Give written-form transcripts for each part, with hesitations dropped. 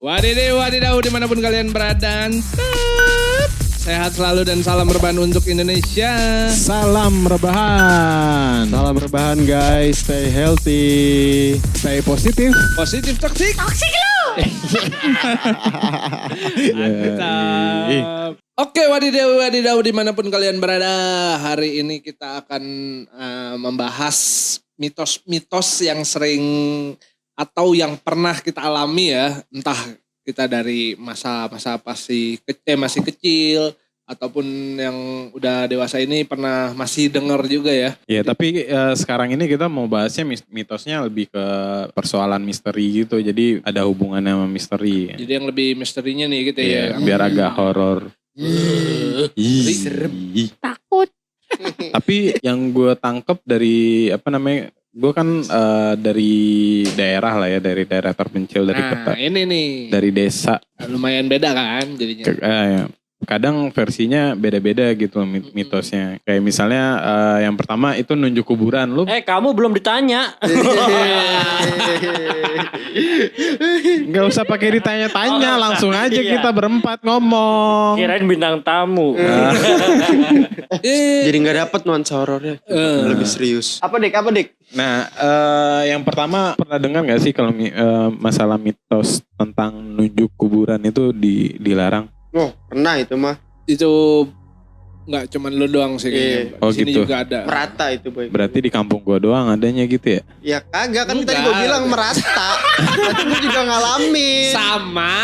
Wadidaw dimanapun kalian berada. Sehat selalu dan salam rebahan untuk Indonesia. Salam rebahan. Salam rebahan guys. Stay healthy. Stay positif. Positif toksik. Toksik lu. Mantap. Oke wadidaw dimanapun kalian berada. Hari ini kita akan membahas mitos-mitos yang sering atau yang pernah kita alami ya, entah kita dari masa-masa masih kecil ataupun yang udah dewasa ini pernah masih dengar juga ya. Ya tapi sekarang ini kita mau bahasnya mitosnya lebih ke persoalan misteri gitu, jadi ada hubungannya sama misteri. Jadi yang lebih misterinya nih gitu ya. Biar agak horor. Serem. Takut. Tapi yang gue tangkep dari gue kan dari daerah lah ya, dari daerah terpencil, dari kota. Ini nih. Dari desa. Lumayan beda kan jadinya. Kadang versinya beda-beda gitu mitosnya. Kayak misalnya yang pertama itu nunjuk kuburan. Lu Kamu belum ditanya. Gak usah pakai ditanya-tanya, langsung aja kita berempat ngomong. Kirain bintang tamu. Jadi gak dapet nuansa horornya. Lebih serius. Apa dik? Nah yang pertama, pernah dengar gak sih kalau masalah mitos tentang nunjuk kuburan itu dilarang? Oh pernah itu mah. Itu nggak cuman lu doang sih kayaknya. Oh, di sini gitu. juga ada. Merata itu boy. Berarti di kampung gua doang adanya gitu ya? Ya kagak kan Enggak. tadi gue bilang merata. Nanti gue juga ngalamin. Sama.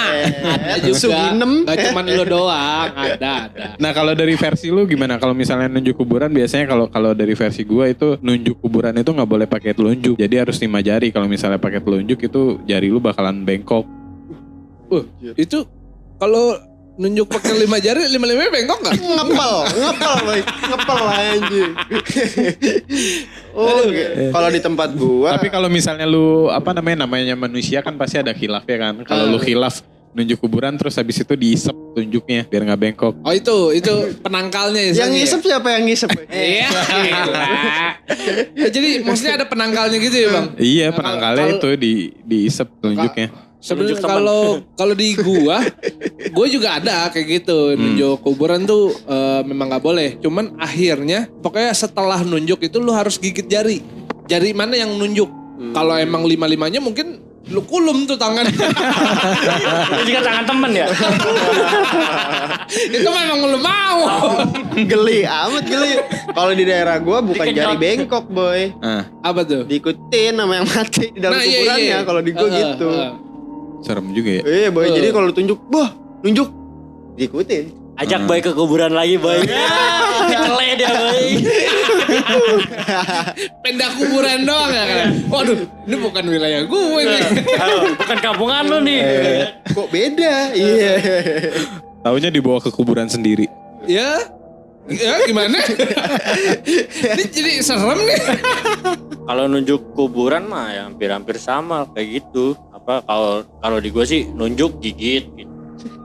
Ada juga. Suginem. Gak cuman lu doang. Ada. Nah kalau dari versi lu gimana? Kalau misalnya nunjuk kuburan, biasanya kalau dari versi gua itu nunjuk kuburan itu nggak boleh pakai telunjuk. Jadi harus 5 jari. Kalau misalnya pakai telunjuk itu jari lu bakalan bengkok. Itu kalau nunjuk pakai 5 jari, 5-5 bengkok gak? Ngepel lah anjing. Kalau di tempat gua. Tapi kalau misalnya lu namanya manusia kan pasti ada khilaf ya kan. Kalau lu khilaf nunjuk kuburan terus habis itu diisep tunjuknya biar nggak bengkok. Oh itu penangkalnya ya. Yang ngisep siapa yang ngisep? Iya. Jadi maksudnya ada penangkalnya gitu ya bang? Iya penangkalnya itu diisep tunjuknya. Sebenarnya kalau di gua juga ada kayak gitu. Nunjuk kuburan tuh memang nggak boleh. Cuman akhirnya pokoknya setelah nunjuk itu lu harus gigit jari. Jari mana yang nunjuk? Kalau emang 5-5-nya mungkin lu kulum tuh tangan. Itu juga tangan temen ya? Itu memang lu mau. Geli amat geli. Kalau di daerah gua bukan jari bengkok boy. Apa tuh? Diikutin sama yang mati di dalam kuburannya. Kalau di gua gitu. Serem juga ya. Iya boy, jadi kalau tunjuk, nunjuk, diikutin. Ajak boy ke kuburan lagi boy. Kele dia boy. Pindah kuburan doang ya kan? Waduh, ini bukan wilayah gue nih. Bukan kampungan lu nih. Kok beda? Iya. Taunya dibawa ke kuburan sendiri. Ya gimana? Ini jadi serem nih. Kalau nunjuk kuburan mah ya hampir sama kayak gitu. Kalau di gua sih nunjuk gigit gitu.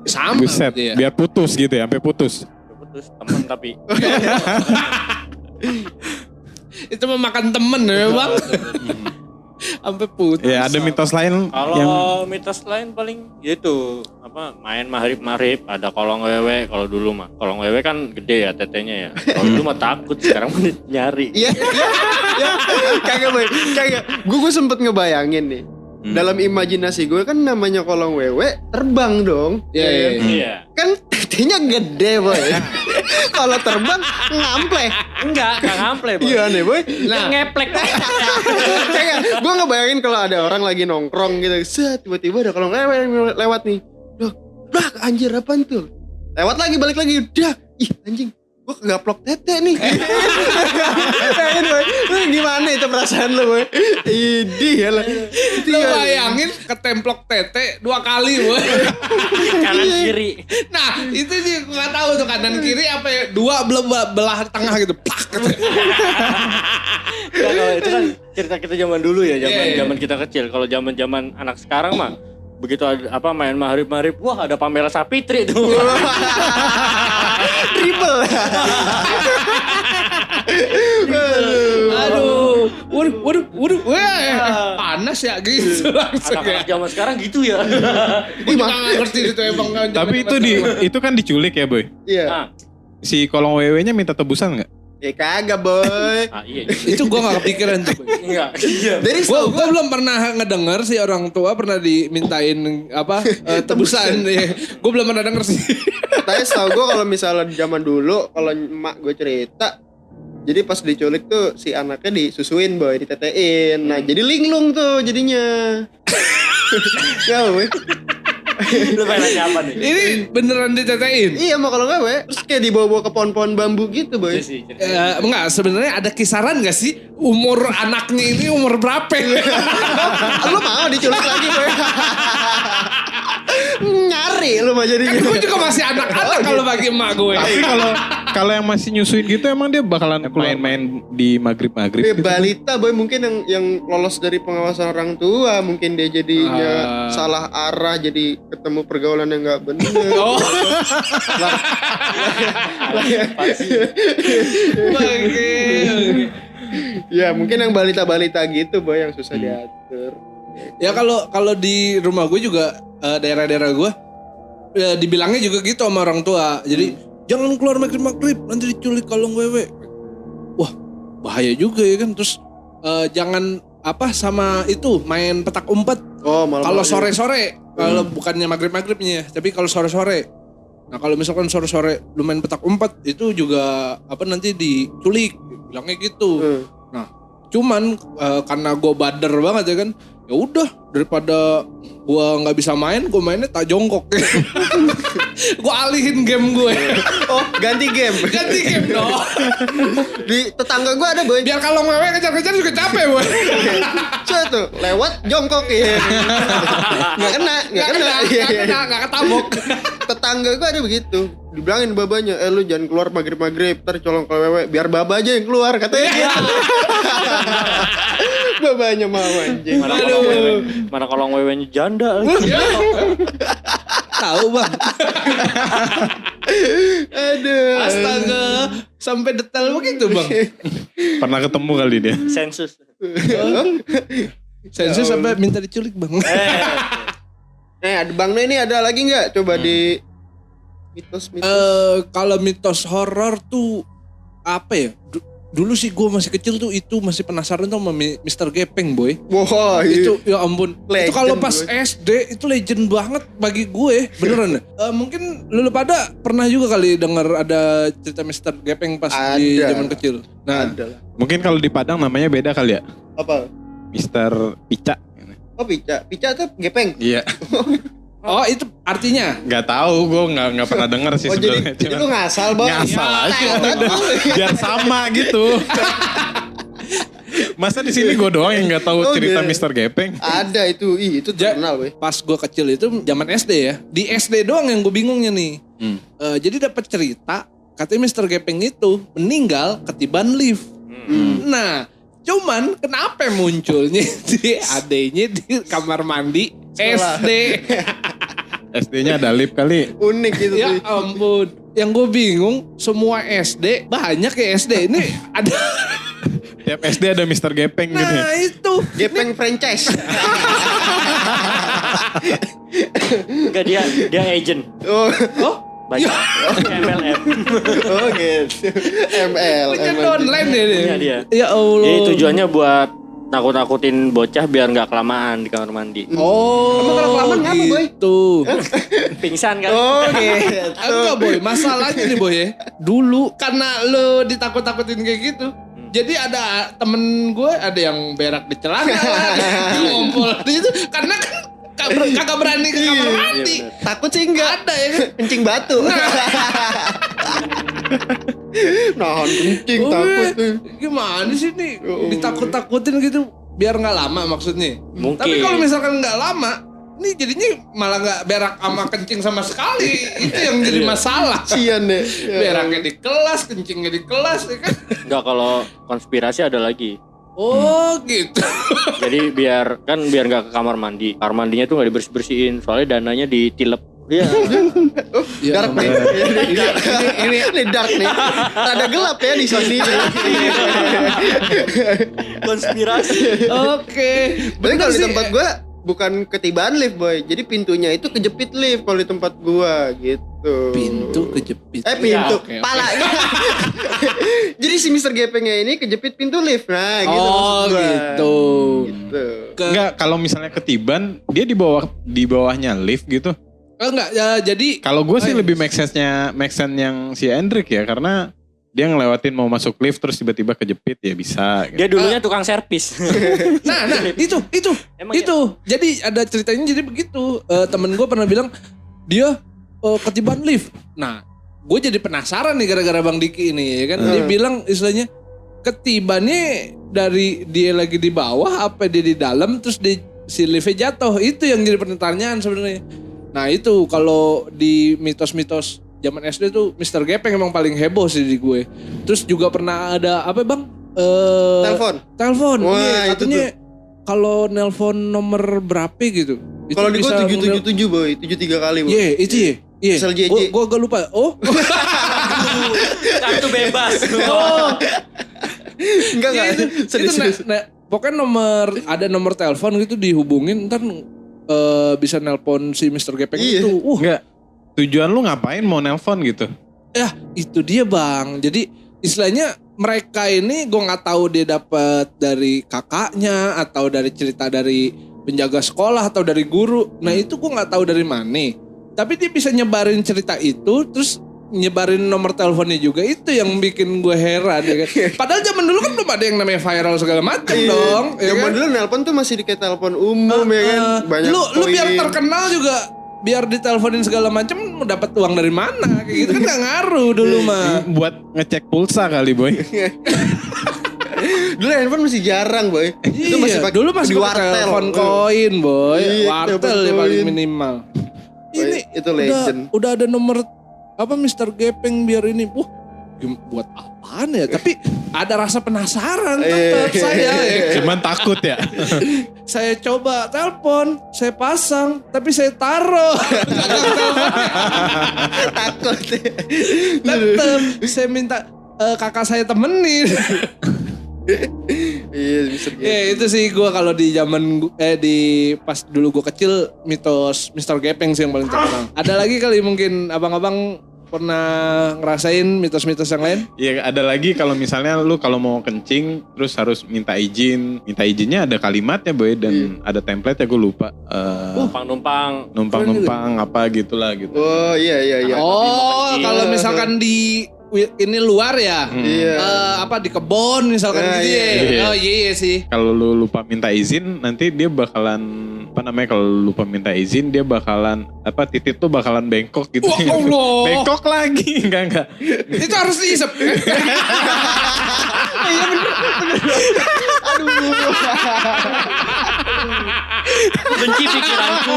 Sama. Buset, ya. biar putus gitu ya, sampai putus. Putus temen tapi. Itu memakan temen ya bang. Sampai putus. Ya ada mitos lain yang Mitos lain paling gitu main maghrib ada kolong wewe. Kalau dulu mah kolong wewe kan gede ya tetenya ya. Kalau dulu mah takut, sekarang mah nyari. Iya. Kagak boy, gue sempet ngebayangin nih. Dalam imajinasi gue kan namanya kolong wewe terbang dong. Iya. Kan tetenya gede boy. Kalau terbang ngampleh. Enggak ngampleh boy. Iya nih boy. Nah, ngeplek. Kayak gue ngebayangin kalau ada orang lagi nongkrong gitu, tiba-tiba ada kolong wewe lewat nih. Dah anjir apaan tuh? Lewat lagi balik lagi. Dah, ih anjing. Gue kegaplok tete nih. Gimana itu perasaan lo boy? Idih ya lah. Lo bayangin ketemplok tete 2 kali boy. Kanan kiri. Nah itu sih gue gak tahu tuh kanan kiri apa ya. 2 belah tengah gitu. Plak gitu. Kalau itu kan cerita kita zaman dulu ya, zaman kita kecil. Kalau zaman anak sekarang mah begitu ada main maghrib, wah ada Pamela Sapitri tuh. Triple. Aduh. waduh, panas ya gitu langsung ya. Anak-anak zaman sekarang gitu ya. Gue juga gak ngerti itu emang. Tapi itu kan diculik ya boy. Iya. Nah, Si kolong wewe-nya minta tebusan nggak? Ya kagak boy. iya. Itu gue gak kepikiran tuh. Enggak. Iya. Dari Gue belum pernah ngedenger sih orang tua pernah dimintain tebusan. Gue belum pernah denger sih. Katanya setahu gue kalau misalnya di zaman dulu, kalau emak gue cerita, jadi pas diculik tuh si anaknya disusuin boy, ditetein. Nah jadi linglung tuh jadinya. Ya boy. Lu pengen nanya apa nih? Ini beneran ditetein? Iya mau kalau nggak boy, terus kayak dibawa-bawa ke pohon-pohon bambu gitu boy. Enggak, sebenarnya ada kisaran gak sih umur anaknya ini umur berapa? Lu mau diculik lagi boy? Nyari lu mah jadi Kan gue juga masih anak-anak kalau bagi emak gue. Tapi kalau yang masih nyusuin gitu emang dia bakalan main-main di maghrib gitu. balita boy mungkin yang lolos dari pengawasan orang tua, mungkin dia jadinya salah arah, jadi ketemu pergaulan yang nggak benar. Oh. Oke. Ya mungkin yang balita-balita gitu boy yang susah diatur. Ya kalau di rumah gue juga daerah-daerah gue dibilangnya juga gitu sama orang tua. Jadi jangan keluar maghrib nanti diculik kalung wewe. Wah bahaya juga ya kan. Terus jangan sama itu main petak umpet. Oh malam. Kalau sore-sore kalau bukannya maghribnya ya, tapi kalau sore-sore. Nah kalau misalkan sore-sore lu main petak umpet itu juga nanti diculik bilangnya gitu. Nah cuman karena gue bader banget ya kan. Ya udah daripada gua nggak bisa main, gua mainnya tak jongkok. Gua alihin game gue. Oh ganti game. Ganti game dong. Di tetangga gue ada boy. Biar kalau wewe kejar-kejar juga capek boy. Coba tuh lewat jongkok ya. Nggak kena. Nggak ketabok. Tetangga gue ada begitu. Dibilangin babanya, lu jangan keluar maghrib, ntar colong ke wewe. Biar baba aja yang keluar katanya gitu. Babanya mau anjing. Mana kolong wewenya janda lagi. Tahu bang. Aduh. Astaga. Sampai detail begitu bang. Pernah ketemu kali dia. Sensus. Sensus sampai minta diculik bang. Ada Bang Noe ini ada lagi nggak? Coba di mitos. Kalau mitos horor tuh apa ya? Dulu sih gue masih kecil tuh itu masih penasaran tuh sama Mr. Gepeng boy. Wah Itu ya ampun. Legend, itu kalau pas boy. SD itu legend banget bagi gue beneran. Mungkin lu pada pernah juga kali dengar ada cerita Mr. Gepeng pas di Ada. zaman kecil. Nah, ada lah. Mungkin kalau di Padang namanya beda kali ya. Apa? Mister Pica. Oh pica tuh gepeng. Iya. oh itu artinya Gak tahu, gue nggak pernah denger sih Oh sebenarnya. jadi lu ngasal bang? Ngasal Ya, aja hebat udah. lu. Biar sama gitu. Masa di sini gue doang yang nggak tahu Oh, cerita iya. Mr. Gepeng? Ada itu, itu terkenal weh. pas gue kecil itu zaman SD ya. Di SD doang yang gue bingungnya nih. Jadi dapat cerita katanya Mr. Gepeng itu meninggal ketiban lift. Nah, cuman kenapa munculnya di adanya di kamar mandi SD? SD-nya ada lift kali. Unik gitu Ya tuh. ampun. Yang gue bingung semua SD banyak ya SD ini ada. Tiap SD ada Mr. Gepeng gitu ya. Nah itu. Gepeng franchise. Enggak dia agent. Oh, Baca MLM. oh gitu. ML. Pencet online ya dia. Punya dia. Ya Allah. Jadi tujuannya buat nakut-nakutin bocah biar nggak kelamaan di kamar mandi. Oh. Emang kalau kelamaan ngapa, Boy? Gitu. Pingsan kan? Oh gitu. Enggak boy, masalahnya nih boy ya. Dulu karena lo ditakut-takutin kayak gitu. Jadi ada temen gue ada yang berak di celana lah, yang ngompol di situ karena kan kagak berani ke kamar mandi. Takut sih enggak. Ada ya kan. Kencing batu. Nahan kencing Udah, takut tuh. Gimana sih nih Oh. ditakut-takutin gitu biar nggak lama maksudnya. Mungkin. Tapi kalau misalkan nggak lama, nih jadinya malah nggak berak sama kencing sama sekali. Itu yang jadi masalah. Cian deh. Beraknya di kelas, kencingnya di kelas, ya kan? Enggak, kalau konspirasi ada lagi. Oh gitu. Jadi biar nggak ke kamar mandi. Kamar mandinya tuh nggak dibersih-bersihin. Soalnya dananya ditilep Iya. Ya Dark nih. Ini dark nih. Rada gelap ya di Sony. Konspirasi. Oke. Tapi kalau di sih. tempat gua bukan ketibaan lift boy. Jadi pintunya itu kejepit lift kalau di tempat gua gitu. Pintu kejepit. Pintu. Oke, oke. Palanya. Jadi si Mr. Gepengnya ini kejepit pintu lift. Nah gitu Oh maksud gua. gitu. Gitu. Enggak, kalau misalnya ketiban, dia di bawahnya lift gitu. Enggak, ya, jadi Kalau gue sih lebih make sense yang si Hendrik ya, karena dia ngelewatin mau masuk lift terus tiba-tiba kejepit ya bisa. Gitu. Dia dulunya tukang servis. nah itu Emang itu. Jadi ada ceritanya jadi begitu. Temen gue pernah bilang dia ketiban lift. Nah, gue jadi penasaran nih gara-gara Bang Diki ini ya kan. Dia bilang istilahnya ketibannya dari dia lagi di bawah apa dia di dalam terus si liftnya jatuh. Itu yang jadi pertanyaan sebenarnya. Nah itu kalau di mitos-mitos zaman SD tuh Mr. Gepeng emang paling heboh sih di gue. Terus juga pernah ada apa bang? Telepon. Wah, Iya, itu katanya kalau nelpon nomor berapa gitu. Itu Kalau di gua bisa 777 boy, 73 kali boy. Iya, itu ya. Iya. Misal JJ. Gue agak lupa. Oh. Kartu bebas. Oh. Enggak. Iya, itu pokoknya ada nomor telepon gitu dihubungin ntar bisa nelpon si Mr. Gepeng Iya. itu. Enggak, tujuan lu ngapain mau nelpon gitu? Ya itu dia bang. Jadi istilahnya mereka ini gue nggak tahu dia dapat dari kakaknya atau dari cerita dari penjaga sekolah atau dari guru. Nah itu gue nggak tahu dari mana. Tapi dia bisa nyebarin cerita itu terus nyebarin nomor teleponnya juga, itu yang bikin gue heran ya kan. Padahal zaman dulu kan belum ada yang namanya viral segala macam dong. Ya Zaman kan? dulu nelpon tuh masih kayak telepon umum ya kan. Banyak Lu biar koin. terkenal juga biar diteleponin segala macam mau dapat uang dari mana kayak gitu kan nggak ngaruh dulu mah. Buat ngecek pulsa kali boy. Dulu handphone masih jarang boy. Itu masih pakai dulu masih di pakai wartel. telepon koin boy. Iya, Wartel telepon ya paling koin. minimal. Boy, Ini itu legend. udah ada nomor apa Mr. Gepeng biar ini. Buat apaan ya? Tapi ada rasa penasaran tetap saya ya. Cuman takut ya. Saya coba telepon, saya pasang, tapi saya taruh. Takut. Tetep saya minta kakak saya temenin. Iya bisa gitu. Ya itu sih gue kalau di zaman di pas dulu gue kecil mitos Mr. Gepeng sih yang paling terkenal. Ada lagi kali mungkin abang-abang pernah ngerasain mitos-mitos yang lain? Iya ada lagi kalau misalnya lu kalau mau kencing terus harus minta izin. Minta izinnya ada kalimatnya boy dan ada template ya gue lupa. Numpang-numpang. Numpang-numpang apa gitulah gitu. Oh iya. Oh kecil. kalau misalkan di ini luar ya, Iya. apa di kebon misalkan gitu ya. iya. Oh iya sih. Kalau lu lupa minta izin nanti dia bakalan apa namanya kalau lu lupa minta izin dia bakalan apa titik tuh bakalan bengkok gitu. Wah, Allah. Bengkok lagi enggak. Itu harus diisep. Benci pikiranku.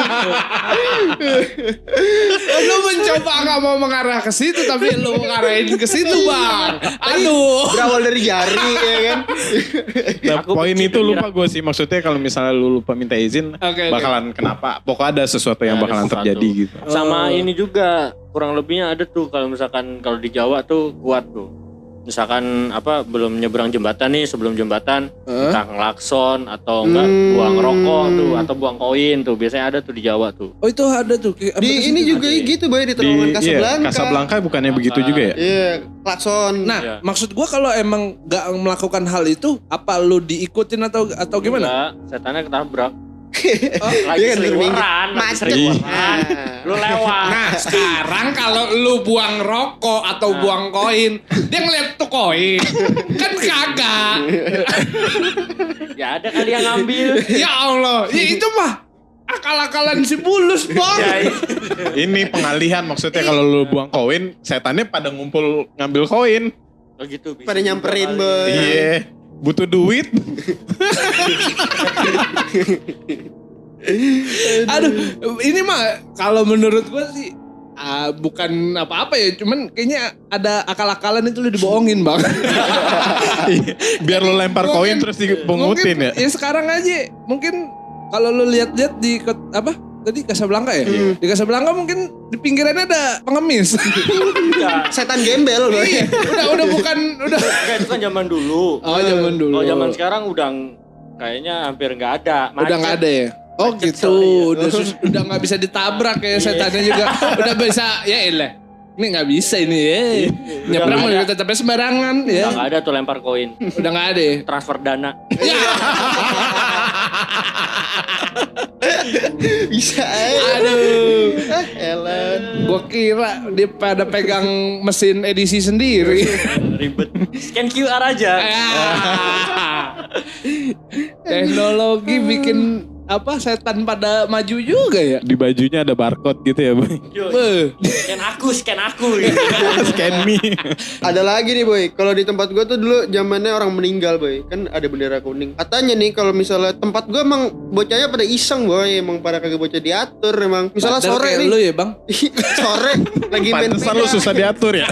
Lu mencoba nggak mau mengarah ke situ tapi lu ngarahin ke situ bang. Aduh. Berawal dari jari ya kan. Nah, Aku poin benci itu lupa pikiran. gue sih maksudnya kalau misalnya lu lupa minta izin Oke. bakalan kenapa? Pokoknya ada sesuatu yang Ada bakalan sesuatu. terjadi gitu. Sama ini juga kurang lebihnya ada tuh kalau misalkan kalau di Jawa tuh kuat tuh. Misalkan apa belum nyebrang jembatan nih sebelum jembatan entah ngelakson atau enggak buang rokok tuh atau buang koin tuh biasanya ada tuh di Jawa tuh. Oh itu ada tuh. Apa Di sih? ini juga gitu boy di terowongan Casablanca. Casablanca bukannya begitu juga ya? Iya, klakson. Nah, Iya. maksud gua kalau emang gak melakukan hal itu, apa lu diikutin atau gimana? Enggak, setannya ketabrak. Oh, Lagi Iya kan, seliweran, lagi macet. seliweran. Lu lewat. Nah, sekarang kalau lu buang rokok atau buang koin, dia ngeliat tuh koin. Kan kagak. Ya ada kali yang ngambil. Ya Allah, ya itu mah akal-akalan si bulus, Bang. Ya, Ini pengalihan maksudnya kalau lu buang koin, setannya pada ngumpul ngambil koin. oh gitu bisa. Pada nyamperin boy. Iya, butuh duit. Aduh, ini mah kalau menurut gua sih bukan apa-apa ya, cuman kayaknya ada akal-akalan itu lu dibohongin, Bang. Biar lu lempar koin Mungkin- terus dipungutin Mungkin ya. sekarang aja mungkin kalau lu lihat-lihat di tadi Casablanca ya? Di Casablanca mungkin di pinggirannya ada pengemis. Enggak. Setan gembel boy. Iya, udah bukan udah. Enggak, itu kan zaman dulu. Oh, zaman dulu. Kalau zaman sekarang udah kayaknya hampir nggak ada. Udah nggak ada ya? Oh Macet gitu, soalnya. udah nggak bisa ditabrak ya setannya juga. Udah bisa, ya elah. Ini nggak bisa ini ya. Nyebrang nggak juga ada. tetapnya sembarangan ya. Udah nggak ada tuh lempar koin. Udah nggak ada ya. Transfer dana. Bisa Aduh, Ellen. gua kira dia pada pegang mesin edisi sendiri. Ribet. Scan QR aja. Teknologi bikin apa setan pada maju juga ya. Di bajunya ada barcode gitu ya boy. Yuk, Beuh. scan aku. Gitu. Scan me. Ada lagi nih boy, kalau di tempat gue tuh dulu zamannya orang meninggal boy, kan ada bendera kuning. Katanya nih kalau misalnya tempat gue emang bocahnya pada iseng boy, emang pada kagak bocah diatur emang. Misalnya Padahal sore kayak nih, lu ya bang. sore lagi main Pantesan peda, lu susah diatur ya.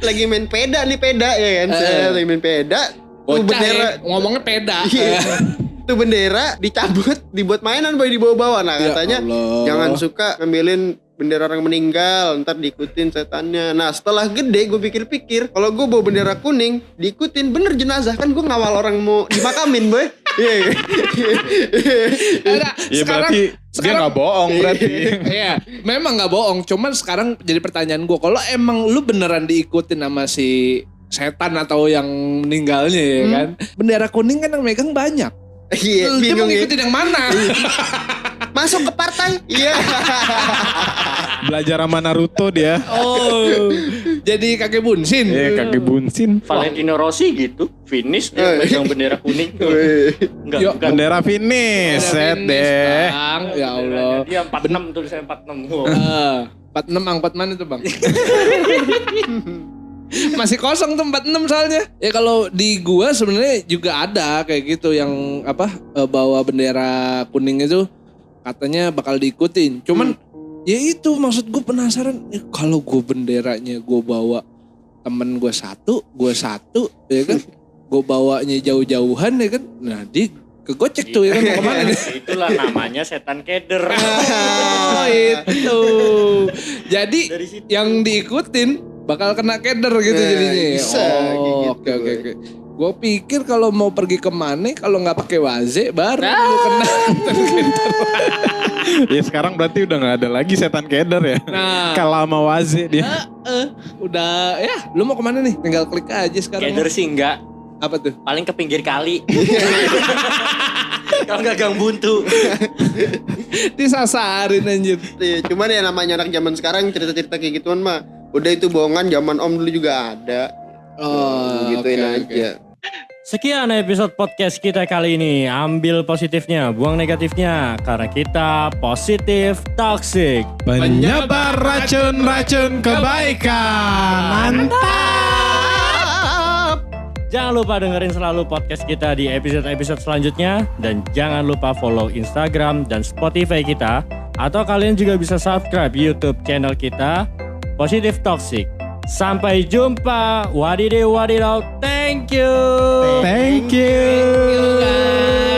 lagi main peda ya kan, lagi main peda, tuh Bocah bendera, ya, ngomongnya peda. Iya. Tuh bendera dicabut, dibuat mainan boy, dibawa-bawa. Nah Ya katanya Allah. jangan suka ngambilin bendera orang meninggal, ntar diikutin setannya. Nah setelah gede gue pikir-pikir, kalau gue bawa bendera kuning, diikutin bener jenazah, kan gue ngawal orang mau dimakamin boy. Iya. Ada, Iya berarti dia nggak bohong berarti. Iya, memang nggak bohong. Cuman sekarang jadi pertanyaan gue, kalau emang lu beneran diikutin sama si setan atau yang meninggalnya ya kan, bendera kuning kan yang megang banyak. Iya, Dia mau bingung ya. ngikutin yang mana? Masuk ke partai. Iya. Belajar sama Naruto dia. Oh, jadi kakek bunsin. Kaki bunsin. Valentino Rossi gitu, finish dia megang bendera kuning. Enggak, Yuk, bukan. Bendera finish set Finish, deh. Bang. Ya Allah. Dia 46 tulisannya 46. Wow. 46 angkot mana itu bang? Masih kosong tuh 46 soalnya. Ya kalau di gua sebenarnya juga ada kayak gitu yang apa bawa bendera kuning itu katanya bakal diikutin. Cuman ya itu maksud gua penasaran ya, kalau gua benderanya gua bawa temen gua satu ya kan. Gua bawanya jauh-jauhan ya kan. Nah dia kegocek tuh ya kan mau kemana nih. Itulah namanya setan keder. Oh itu. Jadi Dari situ. yang diikutin bakal kena keder gitu Nah, jadinya. bisa, kayak gitu. Oke. Gue pikir kalau mau pergi kemana kalau nggak pakai waze baru lu kena keder. Ya sekarang berarti udah nggak ada lagi setan keder ya. Nah. Kalah sama Waze dia. Udah ya lu mau kemana nih? Tinggal klik aja sekarang. Keder sih enggak. Apa tuh? Paling ke pinggir kali. Kalau enggak gang buntu. Disasarin anjir. Iya, cuman ya namanya anak zaman sekarang cerita-cerita kayak gituan mah udah itu bohongan, zaman om dulu juga ada. Oh, Gituin oke, aja. Sekian episode podcast kita kali ini. Ambil positifnya, buang negatifnya. Karena kita positif toxic. Penyebar racun-racun kebaikan. Mantap. Jangan lupa dengerin selalu podcast kita di episode-episode selanjutnya. Dan jangan lupa follow Instagram dan Spotify kita. Atau kalian juga bisa subscribe YouTube channel kita, Positif Toxic. Sampai jumpa. Wadidaw. Thank you. Thank you. Guys.